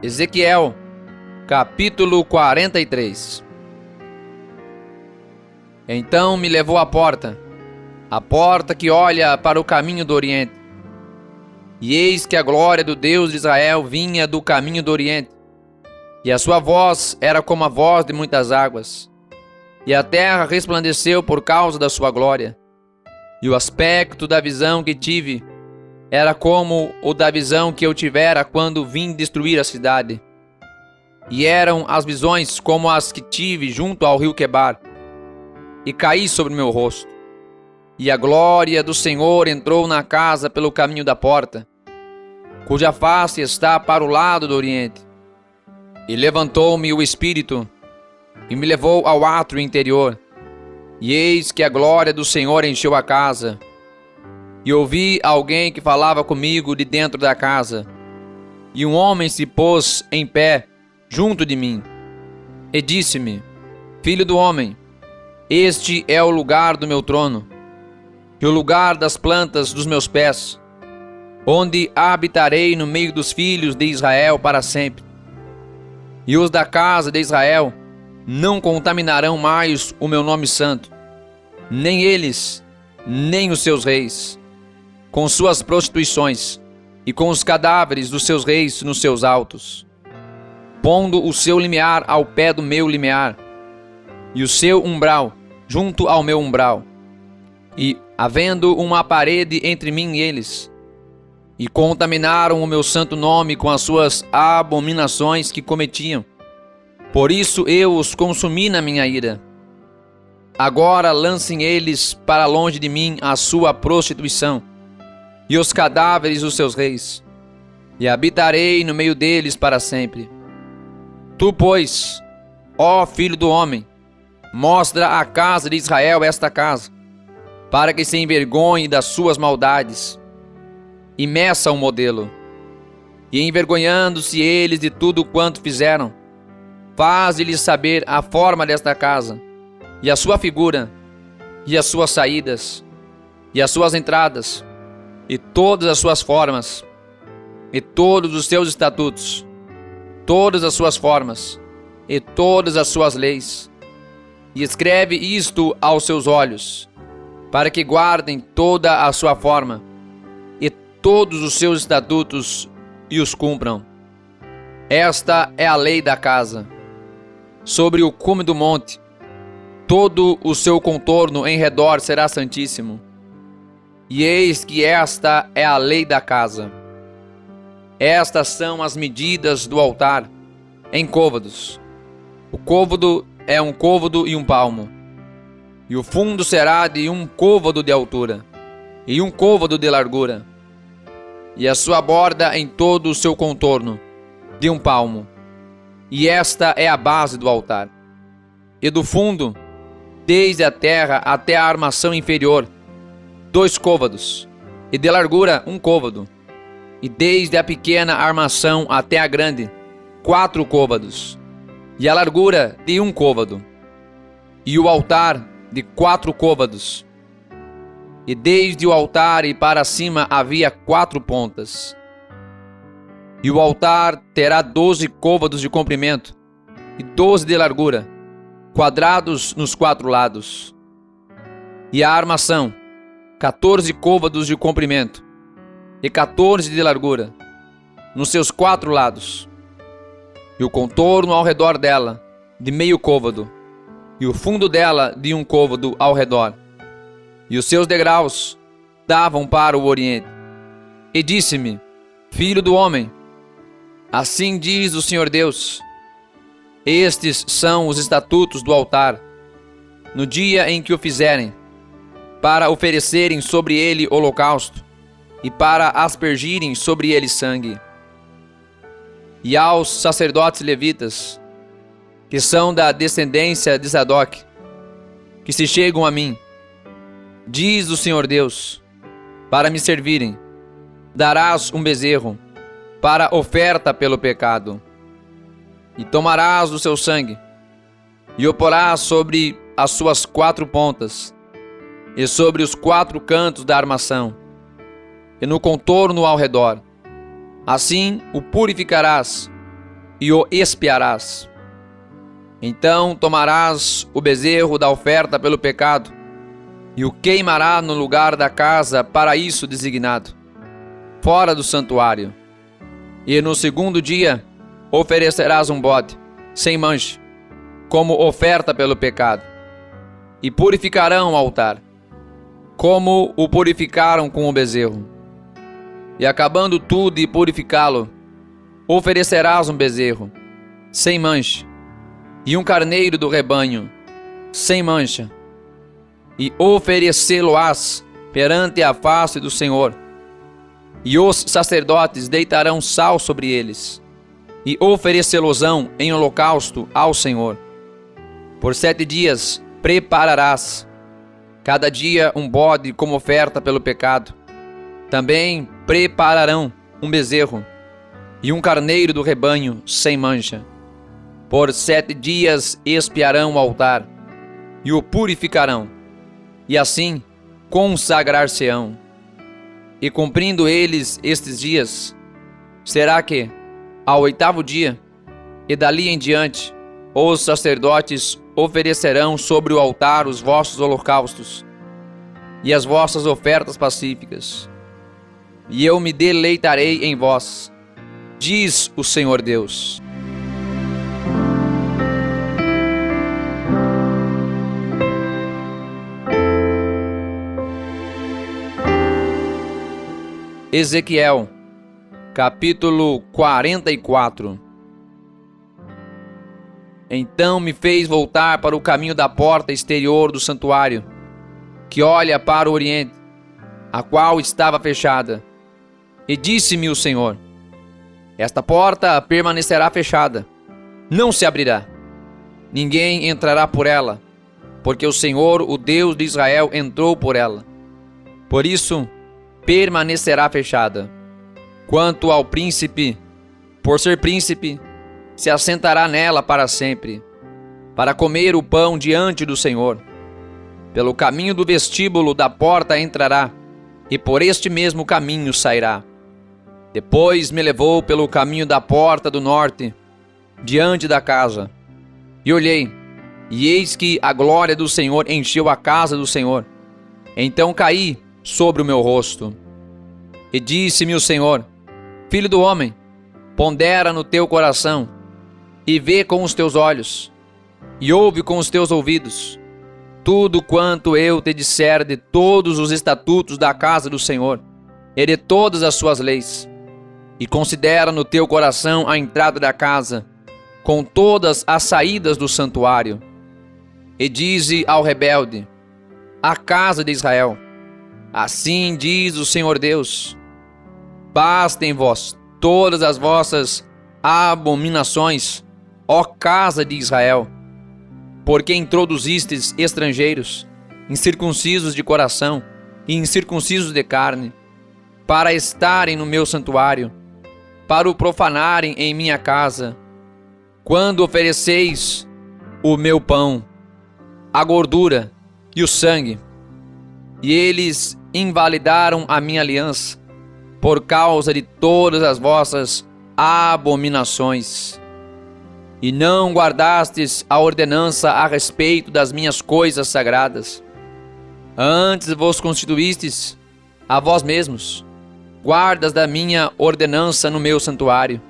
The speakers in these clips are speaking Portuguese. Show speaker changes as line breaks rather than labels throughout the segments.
Ezequiel, capítulo 43. Então me levou à porta que olha para o caminho do Oriente. E eis que a glória do Deus de Israel vinha do caminho do Oriente, e a sua voz era como a voz de muitas águas, e a terra resplandeceu por causa da sua glória. E o aspecto da visão que tive era como o da visão que eu tivera quando vim destruir a cidade. E eram as visões como as que tive junto ao rio Quebar, e caí sobre meu rosto. E a glória do Senhor entrou na casa pelo caminho da porta, cuja face está para o lado do Oriente. E levantou-me o Espírito, e me levou ao átrio interior. E eis que a glória do Senhor encheu a casa. E ouvi alguém que falava comigo de dentro da casa. E um homem se pôs em pé junto de mim, e disse-me: Filho do homem, este é o lugar do meu trono, e o lugar das plantas dos meus pés, onde habitarei no meio dos filhos de Israel para sempre. E os da casa de Israel não contaminarão mais o meu nome santo, nem eles, nem os seus reis, com suas prostituições e com os cadáveres dos seus reis nos seus altos, pondo o seu limiar ao pé do meu limiar, e o seu umbral junto ao meu umbral, e havendo uma parede entre mim e eles, e contaminaram o meu santo nome com as suas abominações que cometiam. Por isso eu os consumi na minha ira. Agora lancem eles para longe de mim a sua prostituição e os cadáveres dos seus reis, e habitarei no meio deles para sempre. Tu, pois, ó filho do homem, mostra à casa de Israel esta casa, para que se envergonhe das suas maldades, e meça o modelo. E envergonhando-se eles de tudo quanto fizeram, faze-lhes saber a forma desta casa, e a sua figura, e as suas saídas, e as suas entradas, e todas as suas formas, e todos os seus estatutos, todas as suas formas, e todas as suas leis. E escreve isto aos seus olhos, para que guardem toda a sua forma, e todos os seus estatutos, e os cumpram. Esta é a lei da casa. Sobre o cume do monte, todo o seu contorno em redor será santíssimo. E eis que esta é a lei da casa. Estas são as medidas do altar, em côvados. O côvado é um côvado e um palmo, e o fundo será de um côvado de altura, e um côvado de largura, e a sua borda em todo o seu contorno, de um palmo. E esta é a base do altar. E do fundo, desde a terra até a armação inferior, 2 côvados, e de largura 1 côvado, e desde a pequena armação até a grande, 4 côvados, e a largura de 1 côvado, e o altar de 4 côvados. E desde o altar e para cima havia 4 pontas. E o altar terá 12 côvados de comprimento, e 12 de largura, quadrados nos 4 lados. E a armação, 14 côvados de comprimento, e 14 de largura, nos seus 4 lados. E o contorno ao redor dela, de meio côvado, e o fundo dela de 1 côvado ao redor. E os seus degraus davam para o oriente. E disse-me: Filho do homem, assim diz o Senhor Deus: estes são os estatutos do altar, no dia em que o fizerem, para oferecerem sobre ele holocausto, e para aspergirem sobre ele sangue. E aos sacerdotes levitas, que são da descendência de Sadoc, que se chegam a mim, diz o Senhor Deus, para me servirem, darás um bezerro, para oferta pelo pecado. E tomarás do seu sangue, e o porás sobre as suas 4 pontas, e sobre os 4 cantos da armação, e no contorno ao redor. Assim o purificarás, e o expiarás. Então tomarás o bezerro da oferta pelo pecado e o queimará no lugar da casa para isso designado, fora do santuário. E no segundo dia oferecerás um bode, sem mancha, como oferta pelo pecado, e purificarão o altar, como o purificaram com o bezerro. E acabando tudo de purificá-lo, oferecerás um bezerro, sem mancha, e um carneiro do rebanho, sem mancha, e oferecê-lo-ás perante a face do Senhor. E os sacerdotes deitarão sal sobre eles, e oferecê-los-ão em holocausto ao Senhor. Por 7 dias prepararás, cada dia um bode como oferta pelo pecado. Também prepararão um bezerro e um carneiro do rebanho sem mancha. Por 7 dias expiarão o altar e o purificarão, e assim consagrar-se-ão. E cumprindo eles estes dias, será que, ao 8º dia, e dali em diante, os sacerdotes oferecerão sobre o altar os vossos holocaustos e as vossas ofertas pacíficas, e eu me deleitarei em vós, diz o Senhor Deus. Ezequiel, capítulo 44. Então me fez voltar para o caminho da porta exterior do santuário, que olha para o oriente, a qual estava fechada. E disse-me o Senhor: esta porta permanecerá fechada, não se abrirá. Ninguém entrará por ela, porque o Senhor, o Deus de Israel, entrou por ela. Por isso, permanecerá fechada. Quanto ao príncipe, por ser príncipe, se assentará nela para sempre, para comer o pão diante do Senhor. Pelo caminho do vestíbulo da porta entrará, e por este mesmo caminho sairá. Depois me levou pelo caminho da porta do norte, diante da casa. E olhei, e eis que a glória do Senhor encheu a casa do Senhor. Então caí sobre o meu rosto. E disse-me o Senhor: filho do homem, pondera no teu coração, e vê com os teus olhos, e ouve com os teus ouvidos, tudo quanto eu te disser de todos os estatutos da casa do Senhor, e de todas as suas leis. E considera no teu coração a entrada da casa, com todas as saídas do santuário. E dize ao rebelde, à casa de Israel: assim diz o Senhor Deus: bastem-vos todas as vossas abominações, ó casa de Israel, porque introduzistes estrangeiros, incircuncisos de coração e incircuncisos de carne, para estarem no meu santuário, para o profanarem em minha casa, quando ofereceis o meu pão, a gordura e o sangue. E eles invalidaram a minha aliança, por causa de todas as vossas abominações. E não guardastes a ordenança a respeito das minhas coisas sagradas. Antes vos constituístes a vós mesmos guardas da minha ordenança no meu santuário.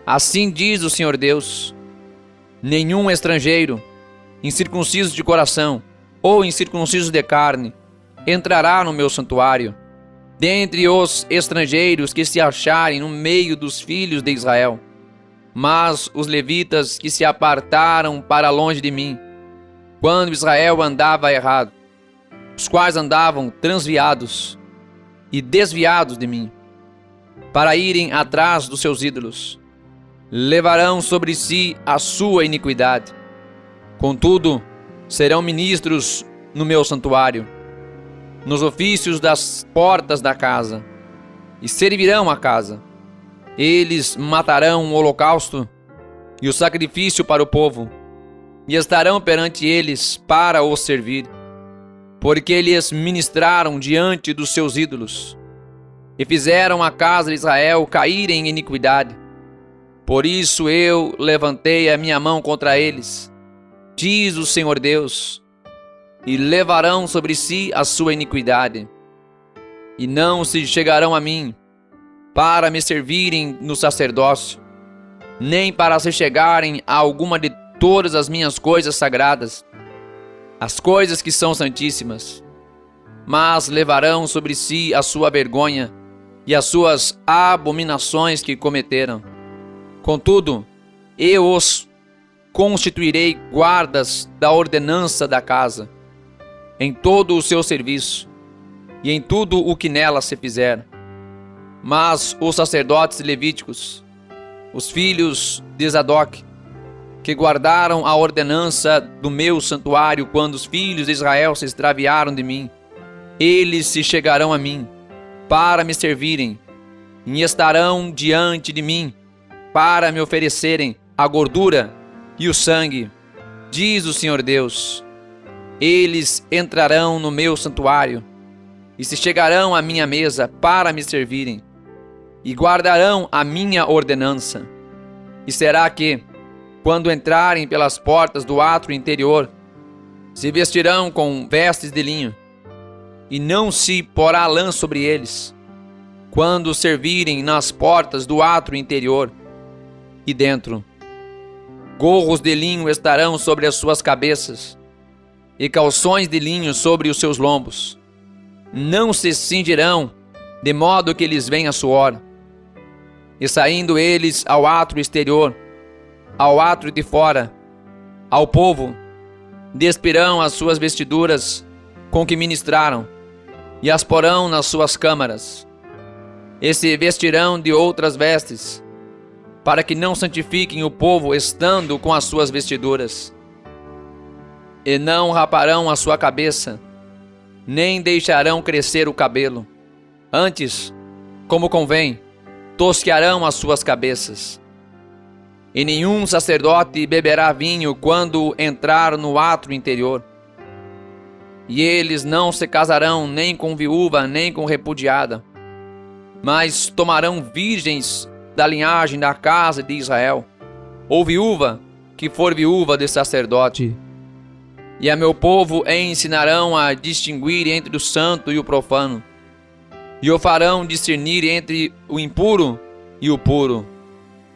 Assim diz o Senhor Deus: nenhum estrangeiro, incircunciso de coração ou incircunciso de carne, entrará no meu santuário, dentre os estrangeiros que se acharem no meio dos filhos de Israel. Mas os levitas que se apartaram para longe de mim, quando Israel andava errado, os quais andavam transviados e desviados de mim, para irem atrás dos seus ídolos, levarão sobre si a sua iniquidade. Contudo, serão ministros no meu santuário, nos ofícios das portas da casa, e servirão a casa. Eles matarão o holocausto e o sacrifício para o povo, e estarão perante eles para os servir, porque lhes ministraram diante dos seus ídolos, e fizeram a casa de Israel cair em iniquidade. Por isso eu levantei a minha mão contra eles, diz o Senhor Deus, e levarão sobre si a sua iniquidade, e não se chegarão a mim para me servirem no sacerdócio, nem para se chegarem a alguma de todas as minhas coisas sagradas, as coisas que são santíssimas, mas levarão sobre si a sua vergonha e as suas abominações que cometeram. Contudo, eu os constituirei guardas da ordenança da casa, em todo o seu serviço, e em tudo o que nela se fizer. Mas os sacerdotes levíticos, os filhos de Zadok, que guardaram a ordenança do meu santuário quando os filhos de Israel se extraviaram de mim, eles se chegarão a mim para me servirem, e estarão diante de mim para me oferecerem a gordura e o sangue, diz o Senhor Deus. Eles entrarão no meu santuário e se chegarão à minha mesa para me servirem, e guardarão a minha ordenança. E será que, quando entrarem pelas portas do átrio interior, se vestirão com vestes de linho, e não se porá lã sobre eles, quando servirem nas portas do átrio interior e dentro. Gorros de linho estarão sobre as suas cabeças, e calções de linho sobre os seus lombos. Não se cingirão, de modo que lhes venha suor. E saindo eles ao átrio exterior, ao átrio de fora, ao povo, despirão as suas vestiduras com que ministraram, e as porão nas suas câmaras, e se vestirão de outras vestes, para que não santifiquem o povo estando com as suas vestiduras. E não raparão a sua cabeça, nem deixarão crescer o cabelo. Antes, como convém, tosquearão as suas cabeças. E nenhum sacerdote beberá vinho quando entrar no átrio interior. E eles não se casarão nem com viúva, nem com repudiada, mas tomarão virgens da linhagem da casa de Israel, ou viúva, que for viúva de sacerdote. E a meu povo ensinarão a distinguir entre o santo e o profano, e o farão discernir entre o impuro e o puro.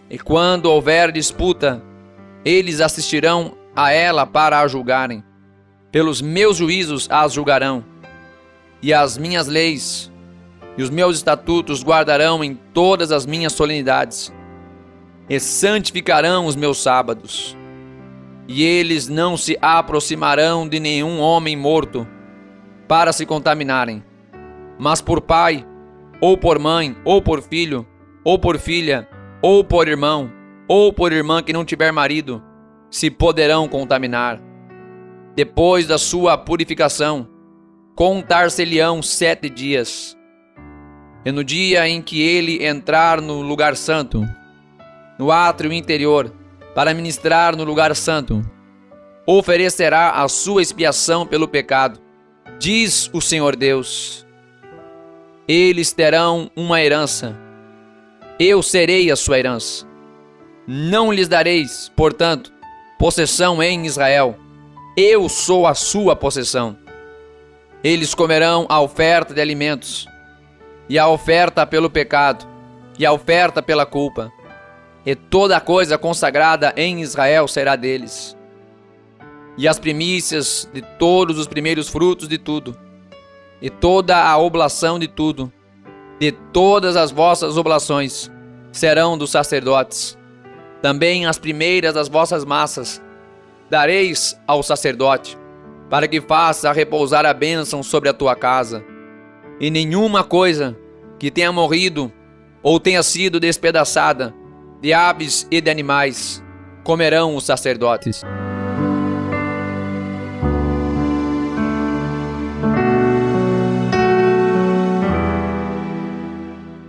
E quando houver disputa, eles assistirão a ela para a julgarem. Pelos meus juízos as julgarão, e as minhas leis e os meus estatutos guardarão em todas as minhas solenidades, e santificarão os meus sábados. E eles não se aproximarão de nenhum homem morto para se contaminarem, mas por pai, ou por mãe, ou por filho, ou por filha, ou por irmão, ou por irmã que não tiver marido, se poderão contaminar. Depois da sua purificação, contar-se-lhe-ão 7 dias. E no dia em que ele entrar no lugar santo, no átrio interior, para ministrar no lugar santo, oferecerá a sua expiação pelo pecado, diz o Senhor Deus. Eles terão uma herança, eu serei a sua herança. Não lhes dareis, portanto, possessão em Israel, eu sou a sua possessão. Eles comerão a oferta de alimentos, e a oferta pelo pecado, e a oferta pela culpa, e toda a coisa consagrada em Israel será deles. E as primícias de todos os primeiros frutos de tudo, e toda a oblação de tudo, de todas as vossas oblações, serão dos sacerdotes. Também as primeiras das vossas massas dareis ao sacerdote, para que faça repousar a bênção sobre a tua casa. E nenhuma coisa que tenha morrido ou tenha sido despedaçada, de aves e de animais, comerão os sacerdotes.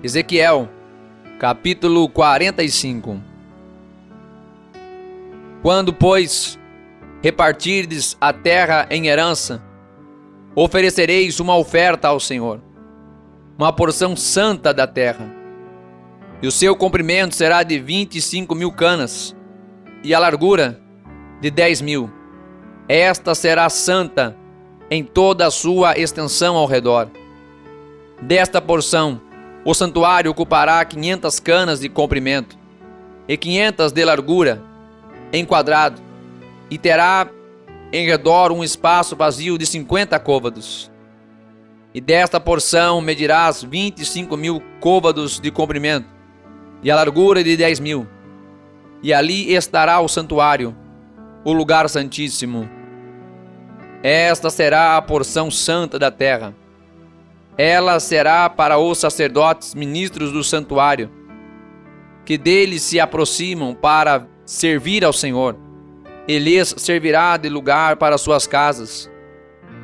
Ezequiel, capítulo 45. Quando, pois, repartirdes a terra em herança, oferecereis uma oferta ao Senhor, uma porção santa da terra. E o seu comprimento será de 25.000 canas, e a largura de 10.000. Esta será santa em toda a sua extensão ao redor. Desta porção, o santuário ocupará 500 canas de comprimento e 500 de largura, em quadrado, e terá em redor um espaço vazio de 50 côvados. E desta porção medirás 25.000 côvados de comprimento, e a largura de 10.000. E ali estará o santuário, o lugar santíssimo. Esta será a porção santa da terra. Ela será para os sacerdotes ministros do santuário, que deles se aproximam para servir ao Senhor. E lhes servirá de lugar para suas casas,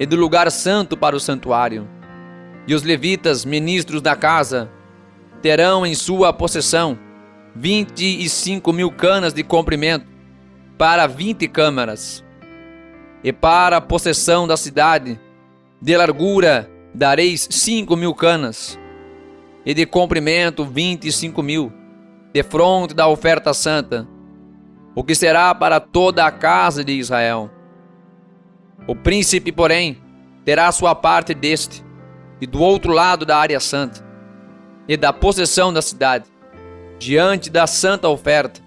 e de lugar santo para o santuário. E os levitas, ministros da casa, terão em sua possessão 25.000 canas de comprimento para 20 câmaras. E para a possessão da cidade, de largura dareis 5.000 canas, e de comprimento 25.000, de fronte da oferta santa, o que será para toda a casa de Israel. O príncipe, porém, terá sua parte deste, e do outro lado da área santa, e da possessão da cidade, diante da santa oferta,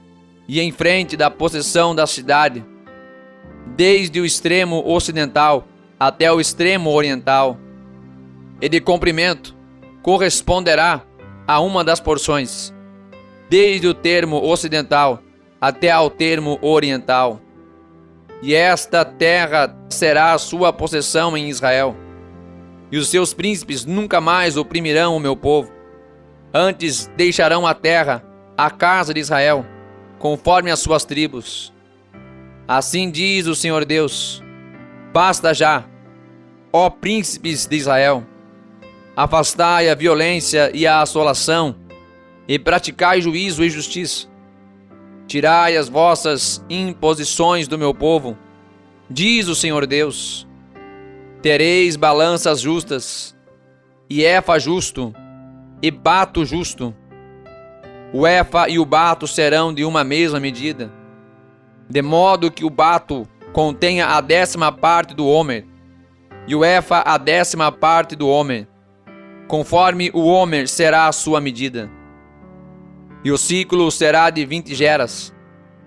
e em frente da possessão da cidade, desde o extremo ocidental até o extremo oriental, e de comprimento corresponderá a uma das porções, desde o termo ocidental até ao termo oriental. E esta terra será a sua possessão em Israel, e os seus príncipes nunca mais oprimirão o meu povo. Antes deixarão a terra, a casa de Israel, conforme as suas tribos. Assim diz o Senhor Deus: basta já, ó príncipes de Israel, afastai a violência e a assolação, e praticai juízo e justiça. Tirai as vossas imposições do meu povo, diz o Senhor Deus. Tereis balanças justas, e efa justo, e bato justo. O efa e o bato serão de uma mesma medida, de modo que o bato contenha a 10ª parte do homer, e o efa a 10ª parte do homer, conforme o homer será a sua medida. E o ciclo será de 20 geras,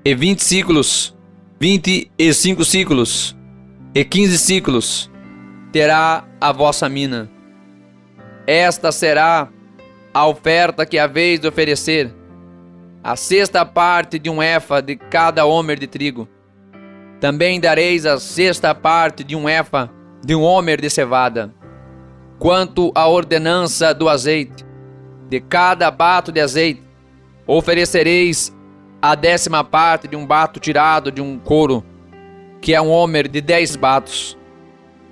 e 20 ciclos, 25 ciclos, e 15 ciclos terá a vossa mina. Esta será a oferta que haveis de oferecer, a 6ª parte de um efa de cada homer de trigo. Também dareis a 6ª parte de um efa de um homer de cevada. Quanto à ordenança do azeite, de cada bato de azeite, oferecereis a 10ª parte de um bato tirado de um couro, que é um homer de 10 batos,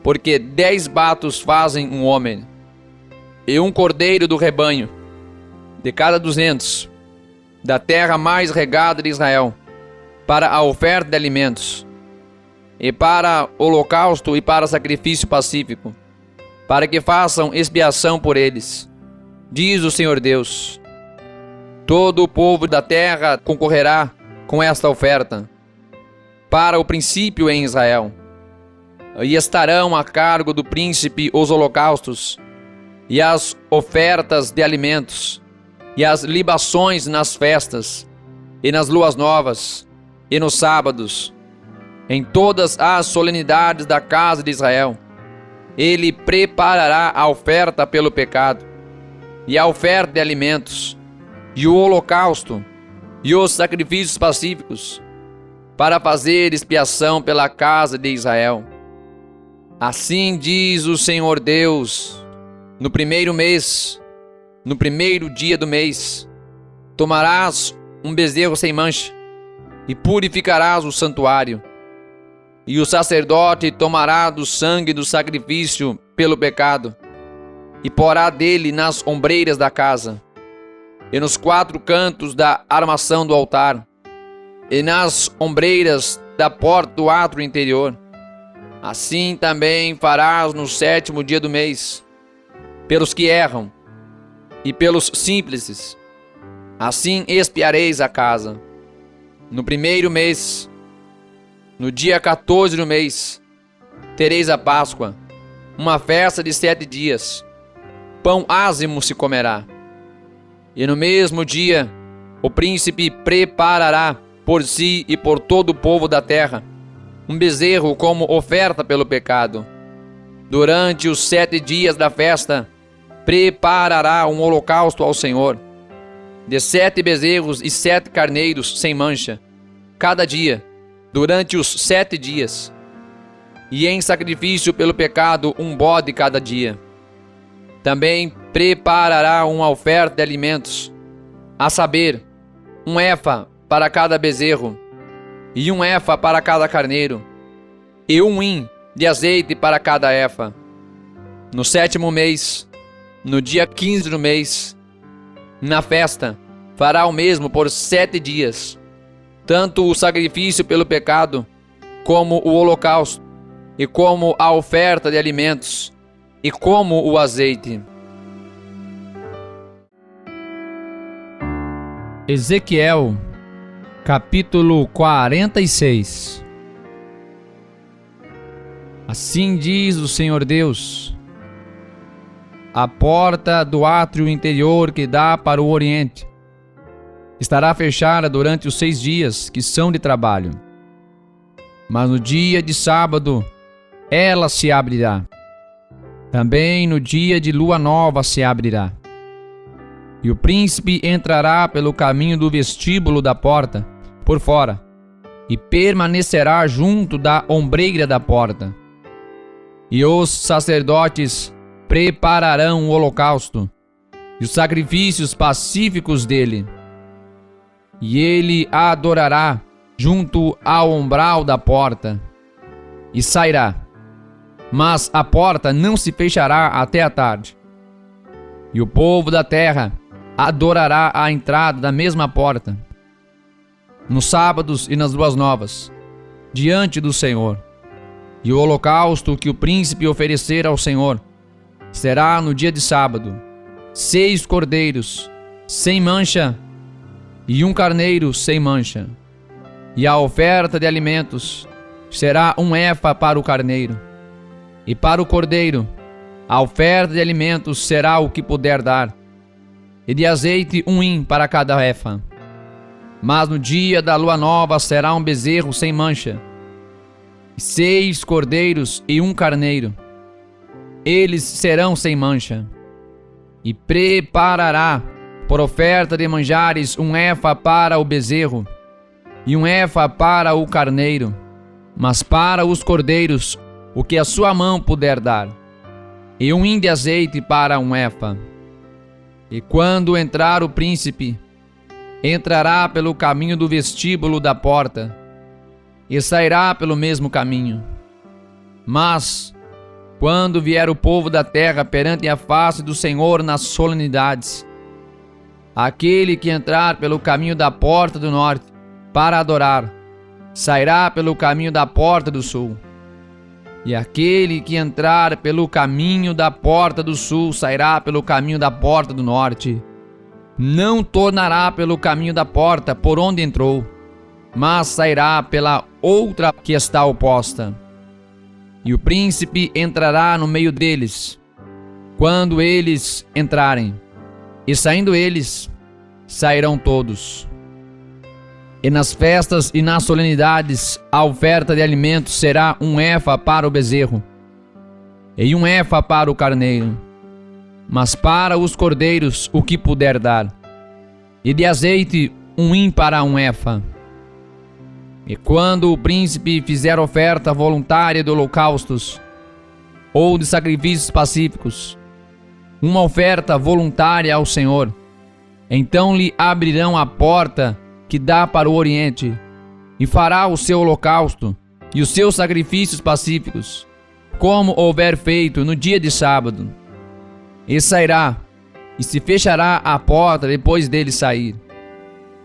porque 10 batos fazem um homer. E um cordeiro do rebanho, de cada 200, da terra mais regada de Israel, para a oferta de alimentos, e para holocausto e para sacrifício pacífico, para que façam expiação por eles, diz o Senhor Deus. Todo o povo da terra concorrerá com esta oferta, para o princípio em Israel, e estarão a cargo do príncipe os holocaustos, e as ofertas de alimentos, e as libações nas festas, e nas luas novas, e nos sábados, em todas as solenidades da casa de Israel. Ele preparará a oferta pelo pecado, e a oferta de alimentos, e o holocausto, e os sacrifícios pacíficos, para fazer expiação pela casa de Israel. Assim diz o Senhor Deus: no primeiro mês, no primeiro dia do mês, tomarás um bezerro sem mancha, e purificarás o santuário. E o sacerdote tomará do sangue do sacrifício pelo pecado, e porá dele nas ombreiras da casa, e nos 4 cantos da armação do altar, e nas ombreiras da porta do átrio interior. Assim também farás no 7º dia do mês, pelos que erram, e pelos simples, Assim expiareis a casa. No primeiro mês, no dia 14 do mês, tereis a Páscoa, uma festa de 7 dias. Pão ázimo se comerá. E no mesmo dia, o príncipe preparará por si e por todo o povo da terra um bezerro como oferta pelo pecado. Durante os 7 dias da festa, preparará um holocausto ao Senhor, de 7 bezerros e 7 carneiros sem mancha, cada dia, durante os 7 dias. E em sacrifício pelo pecado, um bode cada dia. Também preparará uma oferta de alimentos, a saber, um efa para cada bezerro, e um efa para cada carneiro, e um hin de azeite para cada efa. No 7º mês, no dia 15 do mês, na festa, fará o mesmo por 7 dias, tanto o sacrifício pelo pecado, como o holocausto, e como a oferta de alimentos, e como o azeite.
Ezequiel, capítulo 46. Assim diz o Senhor Deus: a porta do átrio interior que dá para o oriente estará fechada durante os 6 dias que são de trabalho, mas no dia de sábado ela se abrirá. Também no dia de lua nova se abrirá. E o príncipe entrará pelo caminho do vestíbulo da porta, por fora, e permanecerá junto da ombreira da porta. E os sacerdotes prepararão o holocausto e os sacrifícios pacíficos dele. E ele a adorará junto ao umbral da porta, e sairá. Mas a porta não se fechará até a tarde. E o povo da terra adorará à entrada da mesma porta, nos sábados e nas luas novas, diante do Senhor. E o holocausto que o príncipe oferecer ao Senhor será no dia de sábado 6 cordeiros sem mancha e 1 carneiro sem mancha. E a oferta de alimentos será 1 efa para o carneiro. E para o cordeiro, a oferta de alimentos será o que puder dar, e de azeite 1 hin para cada efa. Mas no dia da lua nova será um bezerro sem mancha, 6 cordeiros e 1 carneiro. Eles serão sem mancha. E preparará por oferta de manjares 1 efa para o bezerro e 1 efa para o carneiro, mas para os cordeiros o que a sua mão puder dar, e 1 hin de azeite para 1 efa. E quando entrar o príncipe, entrará pelo caminho do vestíbulo da porta, e sairá pelo mesmo caminho. Mas, quando vier o povo da terra perante a face do Senhor nas solenidades, aquele que entrar pelo caminho da porta do norte para adorar, sairá pelo caminho da porta do sul. E aquele que entrar pelo caminho da porta do sul sairá pelo caminho da porta do norte. Não tornará pelo caminho da porta por onde entrou, mas sairá pela outra que está oposta. E o príncipe entrará no meio deles, quando eles entrarem, e saindo eles, sairão todos. E nas festas e nas solenidades, a oferta de alimentos será 1 efa para o bezerro, e 1 efa para o carneiro, mas para os cordeiros o que puder dar, e de azeite 1 hin para 1 efa. E quando o príncipe fizer oferta voluntária de holocaustos, ou de sacrifícios pacíficos, uma oferta voluntária ao Senhor, então lhe abrirão a porta que dá para o oriente, e fará o seu holocausto e os seus sacrifícios pacíficos, como houver feito no dia de sábado. E sairá, e se fechará a porta depois dele sair.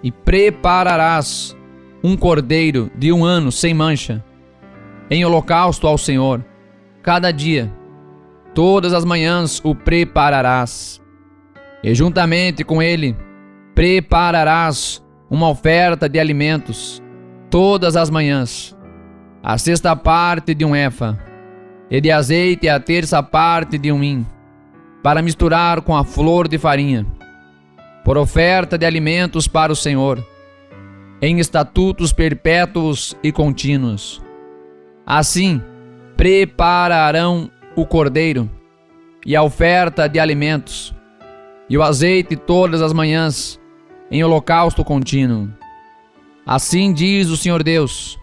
E prepararás 1 cordeiro de 1 ano sem mancha, em holocausto ao Senhor, cada dia. Todas as manhãs o prepararás. E juntamente com ele prepararás uma oferta de alimentos todas as manhãs, a sexta parte de um efa, e de azeite a terça parte de um hin, para misturar com a flor de farinha, por oferta de alimentos para o Senhor, em estatutos perpétuos e contínuos. Assim, prepararão o cordeiro e a oferta de alimentos, e o azeite todas as manhãs, em holocausto contínuo. Assim diz o Senhor Deus: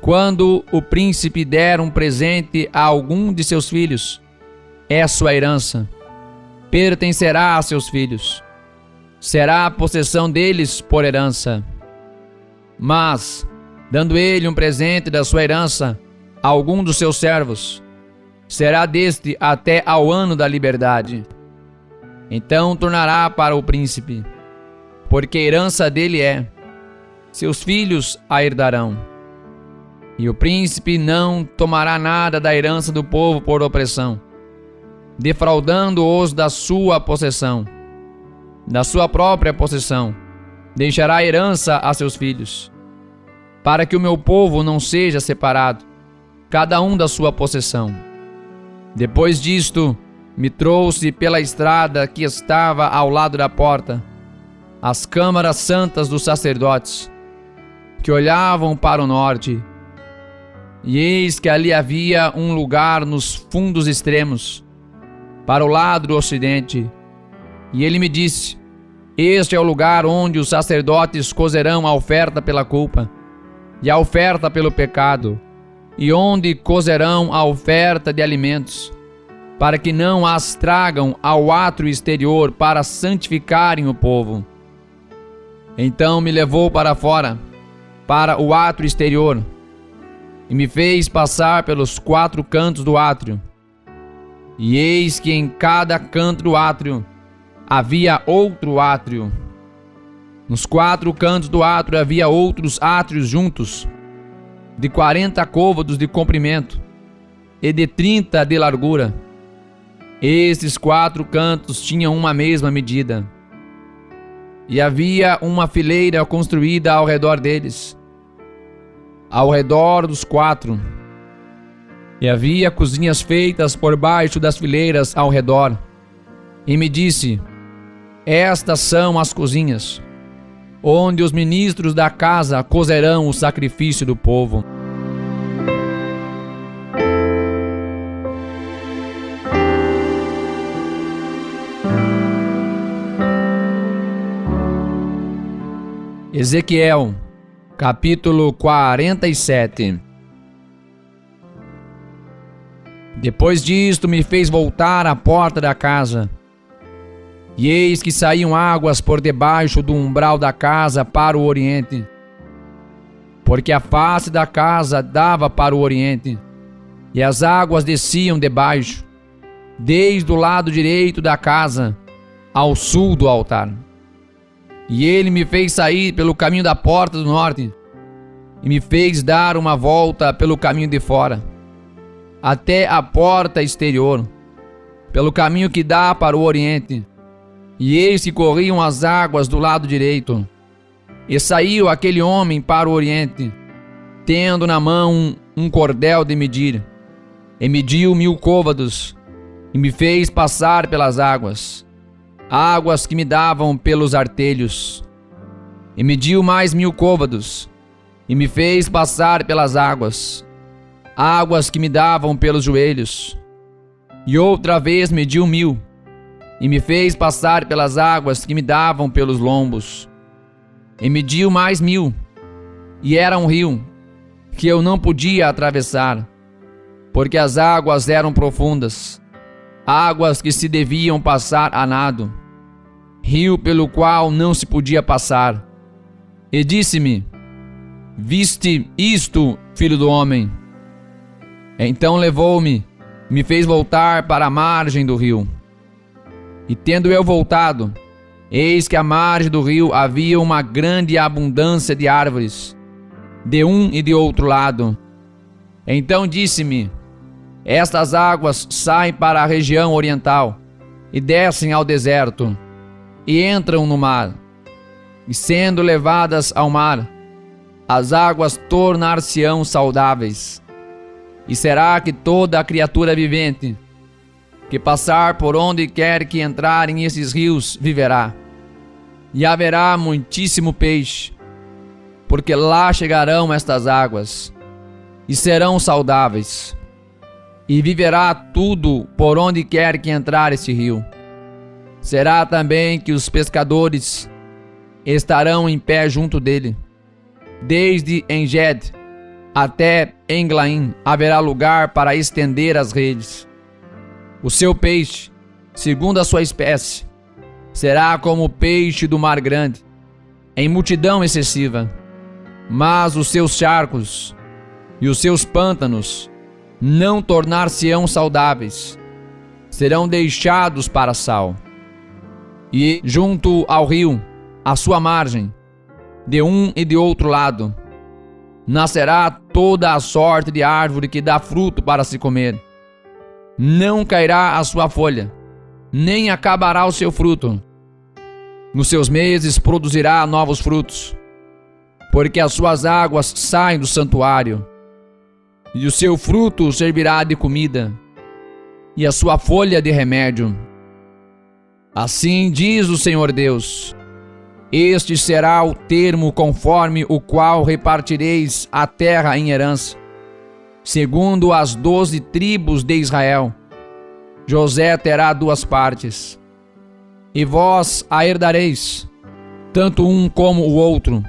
quando o príncipe der um presente a algum de seus filhos, é sua herança, pertencerá a seus filhos, será a possessão deles por herança. Mas, dando ele um presente da sua herança a algum dos seus servos, será deste até ao ano da liberdade. Então tornará para o príncipe, porque herança dele é, seus filhos a herdarão. E o príncipe não tomará nada da herança do povo por opressão, defraudando-os da sua possessão. Da sua própria possessão deixará herança a seus filhos, para que o meu povo não seja separado, cada um da sua possessão. Depois disto, me trouxe pela estrada que estava ao lado da porta, as câmaras santas dos sacerdotes, que olhavam para o norte. E eis que ali havia um lugar nos fundos extremos, para o lado do ocidente. E ele me disse: este é o lugar onde os sacerdotes cozerão a oferta pela culpa e a oferta pelo pecado, e onde cozerão a oferta de alimentos, para que não as tragam ao átrio exterior para santificarem o povo. Então me levou para fora, para o átrio exterior, e me fez passar pelos 4 cantos do átrio. E eis que em cada canto do átrio havia outro átrio. Nos 4 cantos do átrio havia outros átrios juntos, de 40 côvados de comprimento e de 30 de largura. Estes 4 cantos tinham uma mesma medida. E havia uma fileira construída ao redor deles, ao redor dos 4. E havia cozinhas feitas por baixo das fileiras ao redor. E me disse: estas são as cozinhas, onde os ministros da casa cozerão o sacrifício do povo. Ezequiel, capítulo 47. Depois disto me fez voltar à porta da casa, e eis que saíam águas por debaixo do umbral da casa para o oriente, porque a face da casa dava para o oriente, e as águas desciam debaixo, desde o lado direito da casa ao sul do altar. E ele me fez sair pelo caminho da porta do norte, e me fez dar uma volta pelo caminho de fora, até a porta exterior, pelo caminho que dá para o oriente. E eis que corriam as águas do lado direito. E saiu aquele homem para o oriente, tendo na mão um cordel de medir, e mediu 1000 côvados, e me fez passar pelas águas, águas que me davam pelos artelhos. E mediu mais 1000 côvados, e me fez passar pelas águas, águas que me davam pelos joelhos. E outra vez mediu 1000, e me fez passar pelas águas que me davam pelos lombos. E mediu mais 1000, e era um rio, que eu não podia atravessar, porque as águas eram profundas, águas que se deviam passar a nado, rio pelo qual não se podia passar. E disse-me: viste isto, filho do homem? Então levou-me, me fez voltar para a margem do rio. E tendo eu voltado, eis que à margem do rio havia uma grande abundância de árvores, de um e de outro lado. Então disse-me: estas águas saem para a região oriental, e descem ao deserto, e entram no mar, e sendo levadas ao mar, as águas tornar-se-ão saudáveis. E será que toda a criatura vivente que passar por onde quer que entrarem esses rios viverá. E haverá muitíssimo peixe, porque lá chegarão estas águas, e serão saudáveis. E viverá tudo por onde quer que entrar este rio. Será também que os pescadores estarão em pé junto dele. Desde Enged até Englaim haverá lugar para estender as redes. O seu peixe, segundo a sua espécie, será como o peixe do mar grande, em multidão excessiva. Mas os seus charcos e os seus pântanos não tornar-se-ão saudáveis, serão deixados para sal. E junto ao rio, à sua margem, de um e de outro lado, nascerá toda a sorte de árvore que dá fruto para se comer. Não cairá a sua folha, nem acabará o seu fruto. Nos seus meses produzirá novos frutos, porque as suas águas saem do santuário, e o seu fruto servirá de comida, e a sua folha de remédio. Assim diz o Senhor Deus: este será o termo conforme o qual repartireis a terra em herança, segundo as 12 tribos de Israel. José terá 2 partes, e vós a herdareis, tanto um como o outro,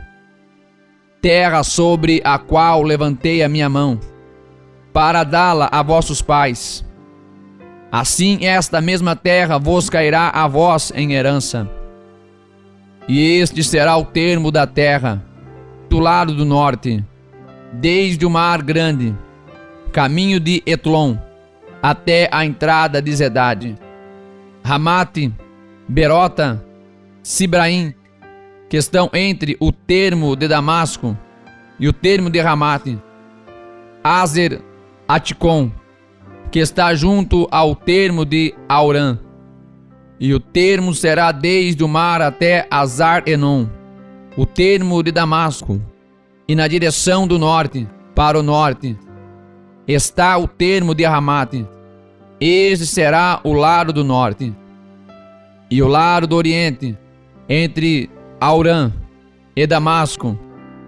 terra sobre a qual levantei a minha mão, para dá-la a vossos pais. Assim esta mesma terra vos cairá a vós em herança. E este será o termo da terra, do lado do norte, desde o mar grande, caminho de Etlon, até a entrada de Zedade. Ramate, Berota, Sibraim, que estão entre o termo de Damasco e o termo de Ramate. Azer Aticom, que está junto ao termo de Aurã. E o termo será desde o mar até Azar-Enon, o termo de Damasco. E na direção do norte, para o norte, está o termo de Ramate. Este será o lado do norte. E o lado do oriente, entre Aurã e Damasco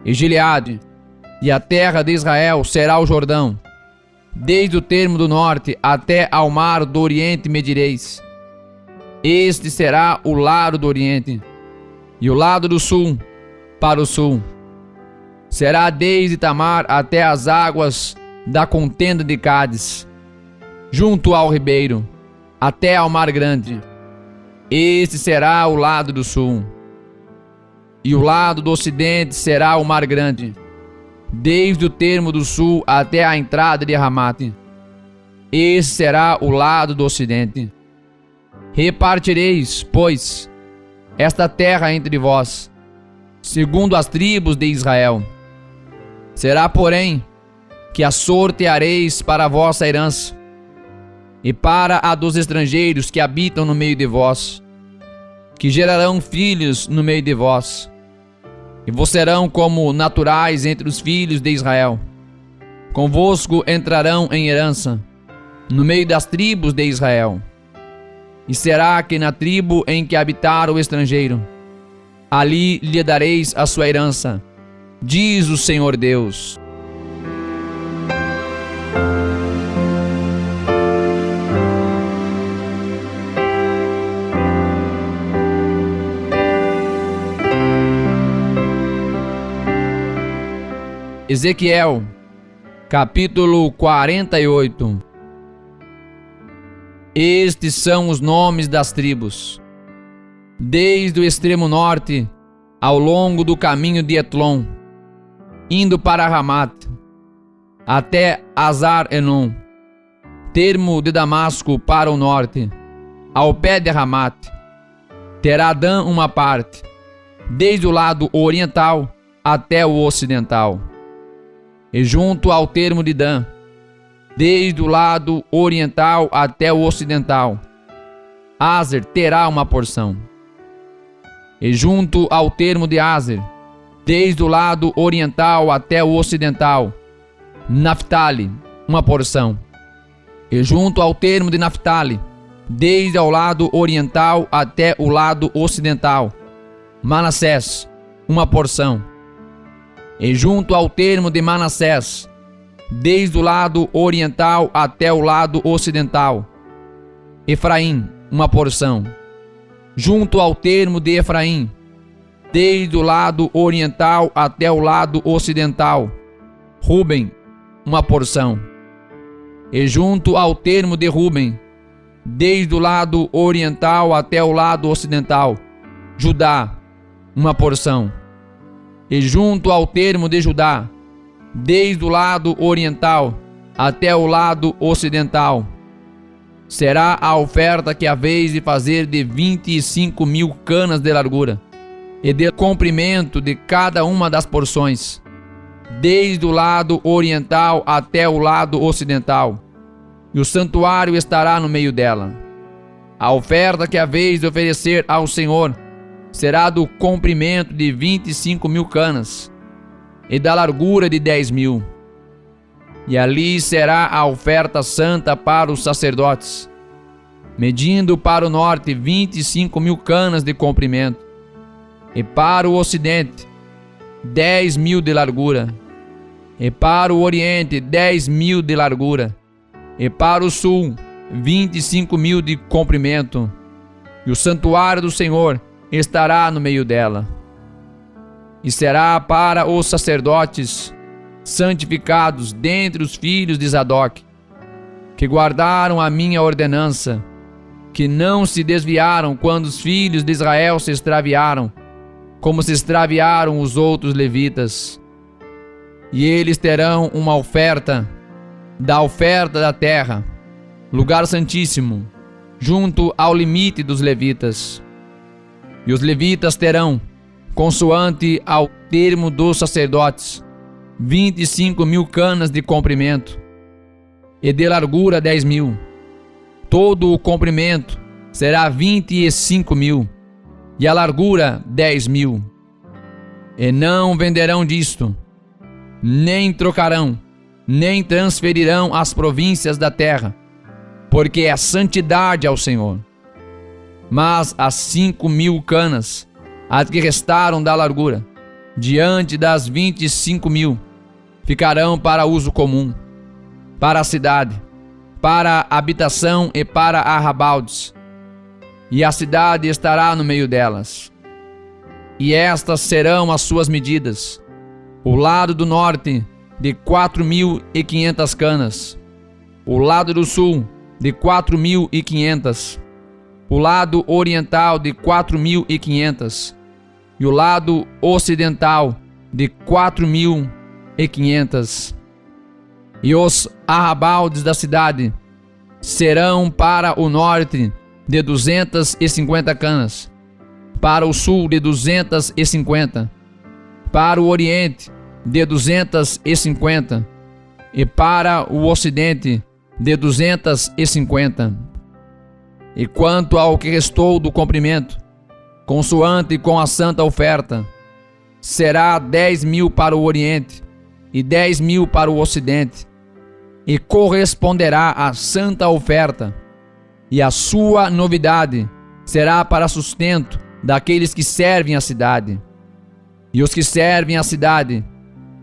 e Gileade, e a terra de Israel será o Jordão. Desde o termo do norte até ao mar do oriente medireis. Este será o lado do oriente. E o lado do sul, para o sul, será desde Tamar até as águas da contenda de Cádiz, junto ao ribeiro, até ao mar grande. Este será o lado do sul. E o lado do ocidente será o mar grande, desde o termo do sul até a entrada de Ramate. Este será o lado do ocidente. Repartireis, pois, esta terra entre vós, segundo as tribos de Israel. Será, porém, que a sorteareis para a vossa herança, e para a dos estrangeiros que habitam no meio de vós, que gerarão filhos no meio de vós, e vos serão como naturais entre os filhos de Israel. Convosco entrarão em herança, no meio das tribos de Israel. E será que na tribo em que habitar o estrangeiro, ali lhe dareis a sua herança, diz o Senhor Deus. Ezequiel, capítulo 48. Estes são os nomes das tribos, desde o extremo norte, ao longo do caminho de Etlon, indo para Ramate, até Azar-Enon, termo de Damasco para o norte, ao pé de Ramate. Terá Dan uma parte, desde o lado oriental até o ocidental. E junto ao termo de Dan, desde o lado oriental até o ocidental, Azer terá uma porção. e junto ao termo de Aser, desde o lado oriental até o ocidental, Naphtali, uma porção. E junto ao termo de Naphtali, desde ao lado oriental até o lado ocidental, Manassés, uma porção. E junto ao termo de Manassés, desde o lado oriental até o lado ocidental, Efraim, uma porção. Junto ao termo de Efraim, desde o lado oriental até o lado ocidental, Ruben, uma porção. E junto ao termo de Ruben, desde o lado oriental até o lado ocidental, Judá, uma porção. E junto ao termo de Judá, desde o lado oriental até o lado ocidental, será a oferta que haveis de fazer de 25.000 canas de largura, e de comprimento de cada uma das porções, desde o lado oriental até o lado ocidental, e o santuário estará no meio dela. A oferta que haveis de oferecer ao Senhor será do comprimento de 25.000 canas, e da largura de 10.000. E ali será a oferta santa para os sacerdotes, medindo para o norte 25.000 canas de comprimento, e para o ocidente 10.000 de largura, e para o oriente 10.000 de largura, e para o sul 25.000 de comprimento. E o santuário do Senhor estará no meio dela. E será para os sacerdotes santificados dentre os filhos de Zadok, que guardaram a minha ordenança, que não se desviaram quando os filhos de Israel se extraviaram, como se extraviaram os outros levitas. E eles terão uma oferta da terra, lugar santíssimo, junto ao limite dos levitas. E os levitas terão, consoante ao termo dos sacerdotes, 25.000 canas de comprimento, e de largura 10.000. Todo o comprimento será 25.000, e a largura 10.000. E não venderão disto, nem trocarão, nem transferirão as províncias da terra, porque é santidade ao Senhor. Mas as 5.000 canas, as que restaram da largura, diante das 25.000, ficarão para uso comum, para a cidade, para a habitação e para arrabaldes, e a cidade estará no meio delas. E estas serão as suas medidas: o lado do norte de 4.500 canas, o lado do sul de 4.500, o lado oriental de 4.500 e o lado ocidental de 4.500. E os arrabaldes da cidade serão para o norte de 250 canas, para o sul de 250, para o oriente de 250 e para o ocidente de 250. E quanto ao que restou do comprimento, consoante com a santa oferta, será 10.000 para o oriente e 10.000 para o ocidente, e corresponderá à santa oferta, e a sua novidade será para sustento daqueles que servem a cidade. E os que servem a cidade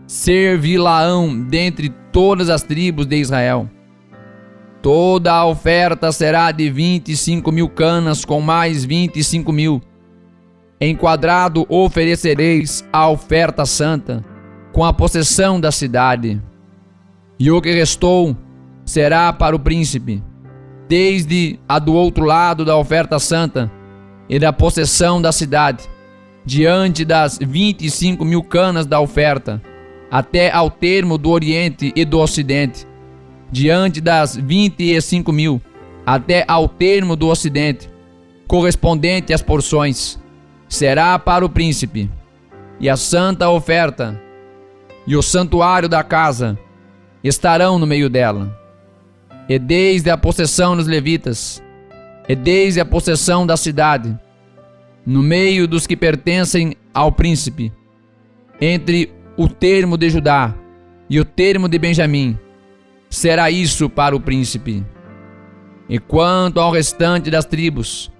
servi-la-ão dentre todas as tribos de Israel. Toda a oferta será de 25.000 canas com mais 25.000. Em quadrado oferecereis a oferta santa, com a possessão da cidade. E o que restou será para o príncipe, desde a do outro lado da oferta santa e da possessão da cidade, diante das 25.000 canas da oferta, até ao termo do oriente e do ocidente, diante das 25.000, até ao termo do ocidente, correspondente às porções, será para o príncipe. E a santa oferta e o santuário da casa estarão no meio dela. E desde a possessão dos levitas, e desde a possessão da cidade, no meio dos que pertencem ao príncipe, entre o termo de Judá e o termo de Benjamim, será isso para o príncipe. E quanto ao restante das tribos,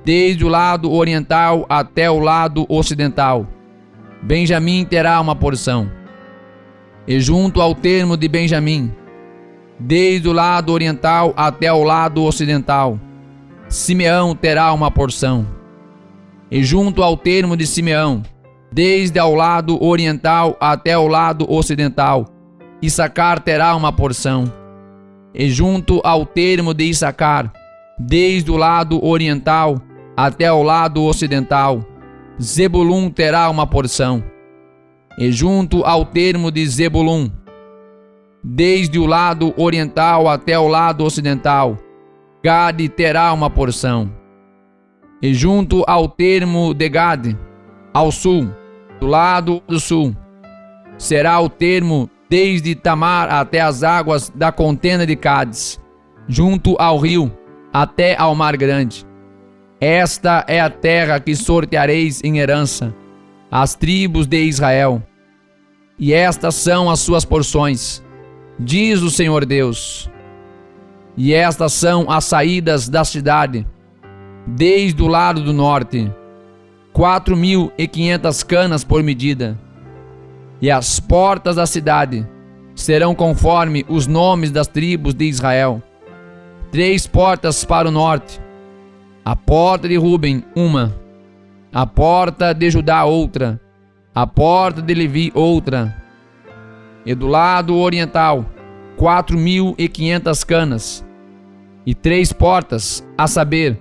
desde o lado oriental até o lado ocidental, Benjamim terá uma porção. E junto ao termo de Benjamim, desde o lado oriental até o lado ocidental, Simeão terá uma porção. E junto ao termo de Simeão, desde ao lado oriental até o lado ocidental, Issacar terá uma porção. E junto ao termo de Issacar, desde o lado oriental até o lado ocidental, Zebulun terá uma porção. E junto ao termo de Zebulun, desde o lado oriental até o lado ocidental, Gade terá uma porção. E junto ao termo de Gade, ao sul, do lado do sul, será o termo desde Tamar até as águas da contenda de Cádiz, junto ao rio, até ao mar grande. Esta é a terra que sorteareis em herança, as tribos de Israel. E estas são as suas porções, diz o Senhor Deus. E estas são as saídas da cidade, desde o lado do norte, 4.500 canas por medida. E as portas da cidade serão conforme os nomes das tribos de Israel. 3 portas para o norte, a porta de Ruben, uma, a porta de Judá, outra, a porta de Levi, outra. E do lado oriental, 4.500 canas, e 3 portas, a saber,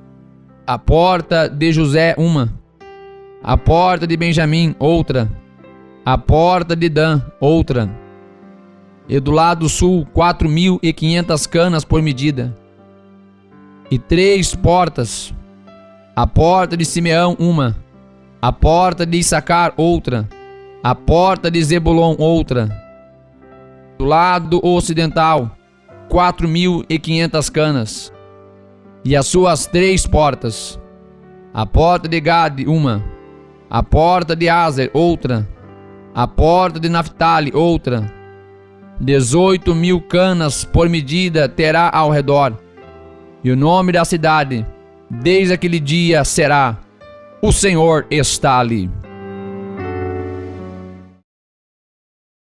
a porta de José, uma, a porta de Benjamim, outra, a porta de Dan, outra. E do lado sul, 4.500 canas por medida. E 3 portas, a porta de Simeão, uma, a porta de Issacar, outra, a porta de Zebulon, outra. Do lado ocidental, 4.500 canas, e as suas 3 portas, a porta de Gade, uma, a porta de Aser, outra, a porta de Naphtali, outra. 18.000 canas por medida terá ao redor. E o nome da cidade, desde aquele dia, será: O Senhor está ali.